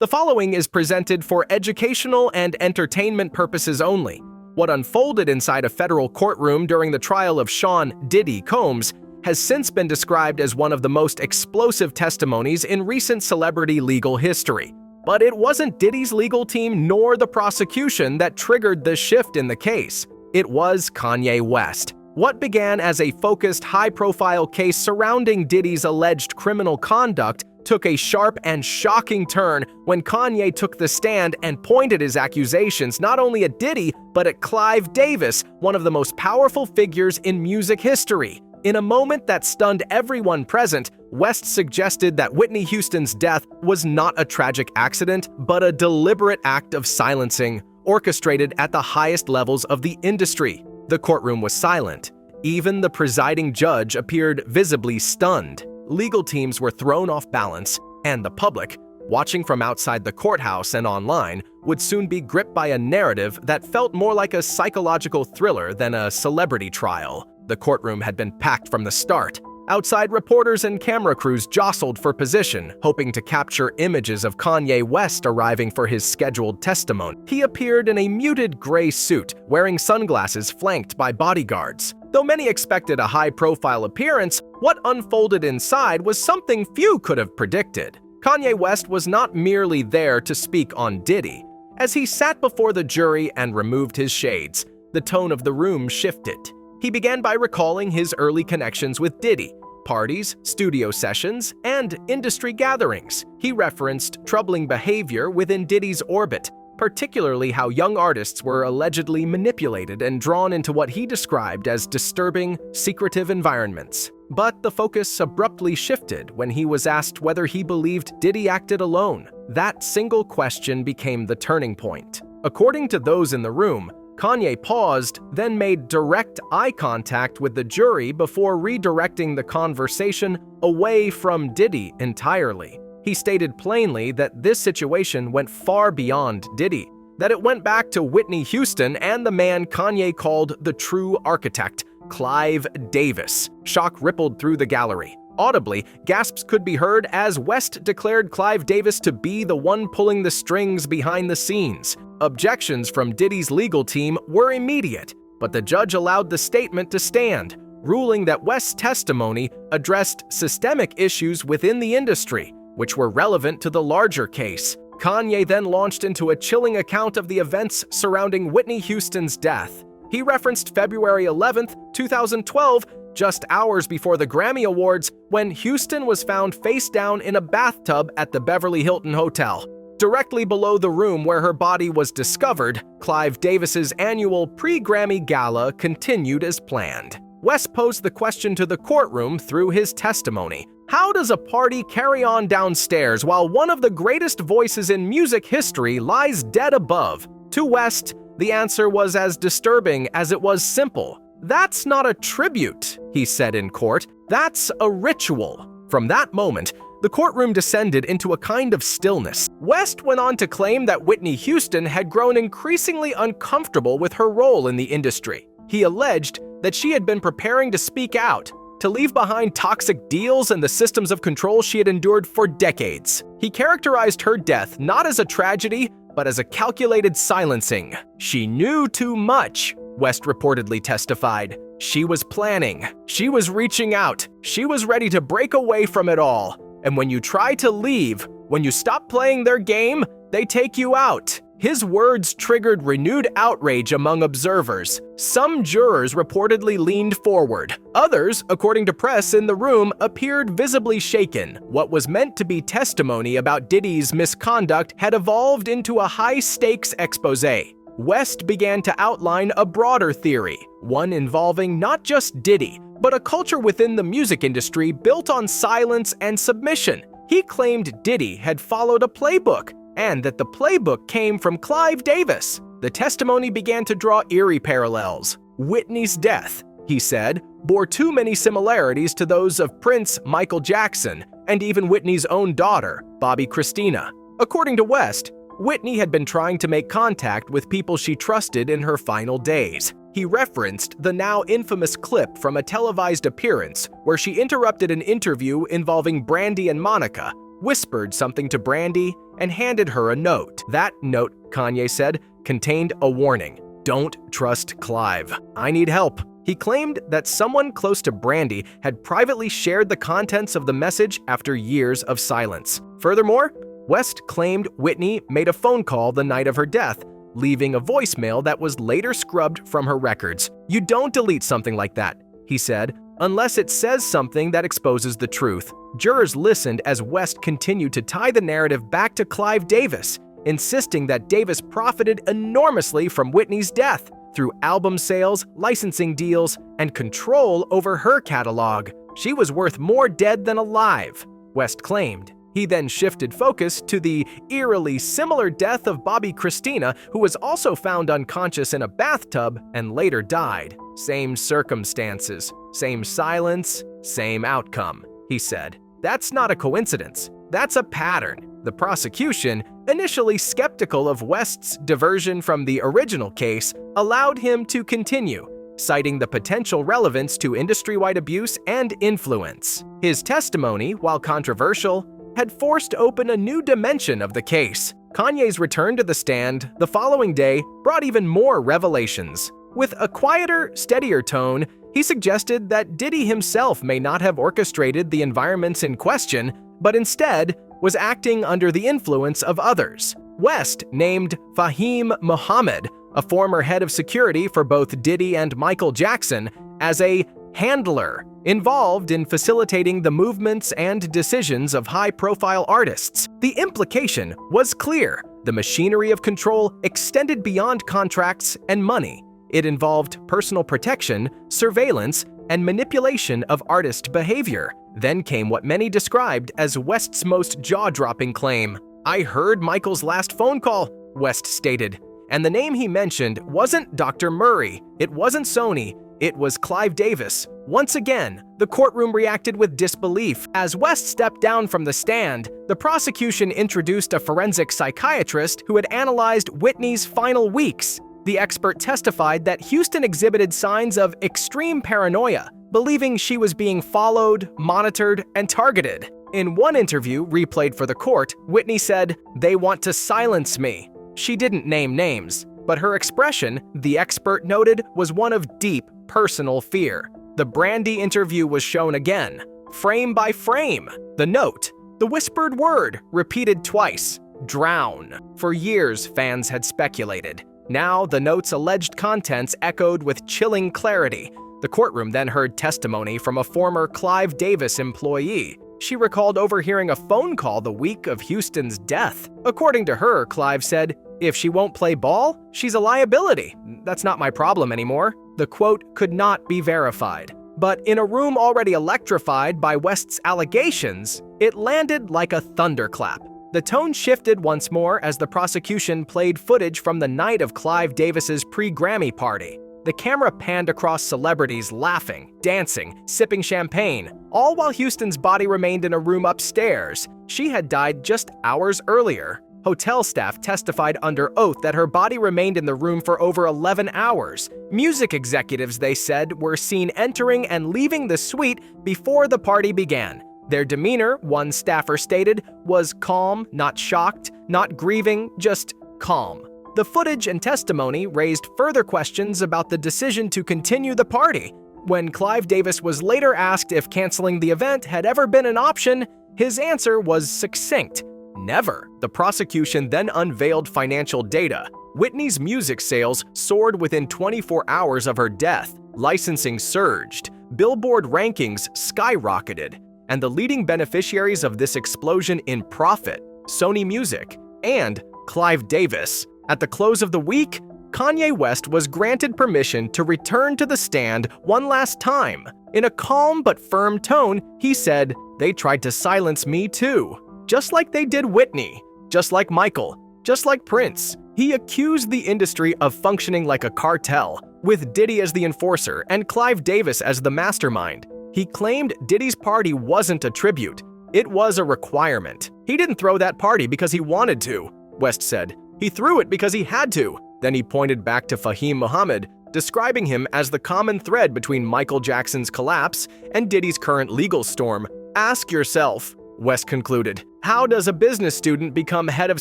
The following is presented for educational and entertainment purposes only. What unfolded inside a federal courtroom during the trial of Sean "Diddy" Combs has since been described as one of the most explosive testimonies in recent celebrity legal history. But it wasn't Diddy's legal team nor the prosecution that triggered the shift in the case. It was Kanye West. What began as a focused, high-profile case surrounding Diddy's alleged criminal conduct took a sharp and shocking turn when Kanye took the stand and pointed his accusations not only at Diddy, but at Clive Davis, one of the most powerful figures in music history. In a moment that stunned everyone present, West suggested that Whitney Houston's death was not a tragic accident, but a deliberate act of silencing, orchestrated at the highest levels of the industry. The courtroom was silent. Even the presiding judge appeared visibly stunned. Legal teams were thrown off balance, and the public, watching from outside the courthouse and online, would soon be gripped by a narrative that felt more like a psychological thriller than a celebrity trial. The courtroom had been packed from the start. Outside, reporters and camera crews jostled for position, hoping to capture images of Kanye West arriving for his scheduled testimony. He appeared in a muted gray suit, wearing sunglasses flanked by bodyguards. Though many expected a high-profile appearance, what unfolded inside was something few could have predicted. Kanye West was not merely there to speak on Diddy. As he sat before the jury and removed his shades, the tone of the room shifted. He began by recalling his early connections with Diddy, parties, studio sessions, and industry gatherings. He referenced troubling behavior within Diddy's orbit, particularly how young artists were allegedly manipulated and drawn into what he described as disturbing, secretive environments. But the focus abruptly shifted when he was asked whether he believed Diddy acted alone. That single question became the turning point. According to those in the room, Kanye paused, then made direct eye contact with the jury before redirecting the conversation away from Diddy entirely. He stated plainly that this situation went far beyond Diddy, that it went back to Whitney Houston and the man Kanye called the true architect, Clive Davis. Shock rippled through the gallery. Audibly, gasps could be heard as West declared Clive Davis to be the one pulling the strings behind the scenes. Objections from Diddy's legal team were immediate, but the judge allowed the statement to stand, ruling that West's testimony addressed systemic issues within the industry, which were relevant to the larger case. Kanye then launched into a chilling account of the events surrounding Whitney Houston's death. He referenced February 11, 2012, just hours before the Grammy Awards, when Houston was found face down in a bathtub at the Beverly Hilton Hotel. Directly below the room where her body was discovered, Clive Davis's annual pre-Grammy gala continued as planned. West posed the question to the courtroom through his testimony. How does a party carry on downstairs while one of the greatest voices in music history lies dead above? To West, the answer was as disturbing as it was simple. "That's not a tribute," he said in court. "That's a ritual." From that moment, the courtroom descended into a kind of stillness. West went on to claim that Whitney Houston had grown increasingly uncomfortable with her role in the industry. He alleged that she had been preparing to speak out, to leave behind toxic deals and the systems of control she had endured for decades. He characterized her death not as a tragedy, but as a calculated silencing. "She knew too much," West reportedly testified. "She was planning. She was reaching out. She was ready to break away from it all. And when you try to leave, when you stop playing their game, they take you out." His words triggered renewed outrage among observers. Some jurors reportedly leaned forward. Others, according to press in the room, appeared visibly shaken. What was meant to be testimony about Diddy's misconduct had evolved into a high-stakes exposé. West began to outline a broader theory, one involving not just Diddy, but a culture within the music industry built on silence and submission. He claimed Diddy had followed a playbook, and that the playbook came from Clive Davis. The testimony began to draw eerie parallels. Whitney's death, he said, bore too many similarities to those of Prince Michael Jackson and even Whitney's own daughter, Bobby Christina. According to West, Whitney had been trying to make contact with people she trusted in her final days. He referenced the now infamous clip from a televised appearance where she interrupted an interview involving Brandy and Monica, whispered something to Brandy, and handed her a note. That note, Kanye said, contained a warning. Don't trust Clive. I need help. He claimed that someone close to Brandy had privately shared the contents of the message after years of silence. Furthermore, West claimed Whitney made a phone call the night of her death, leaving a voicemail that was later scrubbed from her records. You don't delete something like that, he said, unless it says something that exposes the truth. Jurors listened as West continued to tie the narrative back to Clive Davis, insisting that Davis profited enormously from Whitney's death through album sales, licensing deals, and control over her catalog. She was worth more dead than alive, West claimed. He then shifted focus to the eerily similar death of Bobby Christina, who was also found unconscious in a bathtub and later died. Same circumstances, same silence, same outcome, he said. That's not a coincidence. That's a pattern. The prosecution, initially skeptical of West's diversion from the original case, allowed him to continue, citing the potential relevance to industry-wide abuse and influence. His testimony, while controversial, had forced open a new dimension of the case. Kanye's return to the stand the following day brought even more revelations. With a quieter, steadier tone, he suggested that Diddy himself may not have orchestrated the environments in question, but instead was acting under the influence of others. West named Fahim Muhammad, a former head of security for both Diddy and Michael Jackson, as a handler involved in facilitating the movements and decisions of high-profile artists. The implication was clear. The machinery of control extended beyond contracts and money. It involved personal protection, surveillance, and manipulation of artist behavior. Then came what many described as West's most jaw-dropping claim. I heard Michael's last phone call, West stated, and the name he mentioned wasn't Dr. Murray, it wasn't Sony, it was Clive Davis. Once again, the courtroom reacted with disbelief. As West stepped down from the stand, the prosecution introduced a forensic psychiatrist who had analyzed Whitney's final weeks. The expert testified that Houston exhibited signs of extreme paranoia, believing she was being followed, monitored, and targeted. In one interview replayed for the court, Whitney said, "They want to silence me." She didn't name names, but her expression, the expert noted, was one of deep personal fear. The Brandy interview was shown again, frame by frame. The note, the whispered word, repeated twice, drown. For years, fans had speculated. Now, the note's alleged contents echoed with chilling clarity. The courtroom then heard testimony from a former Clive Davis employee. She recalled overhearing a phone call the week of Houston's death. According to her, Clive said, "If she won't play ball, she's a liability. That's not my problem anymore." The quote could not be verified. But in a room already electrified by West's allegations, it landed like a thunderclap. The tone shifted once more as the prosecution played footage from the night of Clive Davis's pre-Grammy party. The camera panned across celebrities laughing, dancing, sipping champagne, all while Houston's body remained in a room upstairs. She had died just hours earlier. Hotel staff testified under oath that her body remained in the room for over 11 hours. Music executives, they said, were seen entering and leaving the suite before the party began. Their demeanor, one staffer stated, was calm, not shocked, not grieving, just calm. The footage and testimony raised further questions about the decision to continue the party. When Clive Davis was later asked if canceling the event had ever been an option, his answer was succinct. Never. The prosecution then unveiled financial data. Whitney's music sales soared within 24 hours of her death. Licensing surged. Billboard rankings skyrocketed. And the leading beneficiaries of this explosion in profit, Sony Music and Clive Davis. At the close of the week, Kanye West was granted permission to return to the stand one last time. In a calm but firm tone, he said, "They tried to silence me too. Just like they did Whitney, just like Michael, just like Prince." He accused the industry of functioning like a cartel, with Diddy as the enforcer and Clive Davis as the mastermind. He claimed Diddy's party wasn't a tribute, it was a requirement. He didn't throw that party because he wanted to, West said. He threw it because he had to. Then he pointed back to Fahim Muhammad, describing him as the common thread between Michael Jackson's collapse and Diddy's current legal storm. Ask yourself, West concluded, How does a business student become head of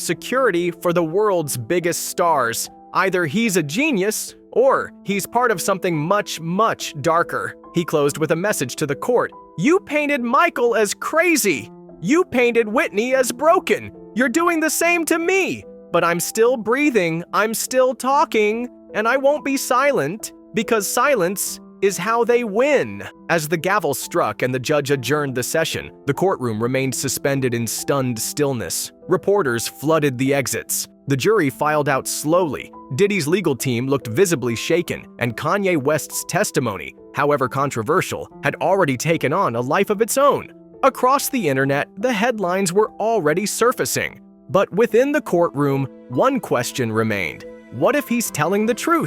security for the world's biggest stars? Either he's a genius, or he's part of something much, much darker. He closed with a message to the court. You painted Michael as crazy. You painted Whitney as broken. You're doing the same to me. But I'm still breathing, I'm still talking, and I won't be silent, because silence is how they win. As the gavel struck and the judge adjourned the session, the courtroom remained suspended in stunned stillness. Reporters flooded the exits. The jury filed out slowly. Diddy's legal team looked visibly shaken, and Kanye West's testimony, however controversial, had already taken on a life of its own. Across the internet, the headlines were already surfacing. But within the courtroom, one question remained. What if he's telling the truth?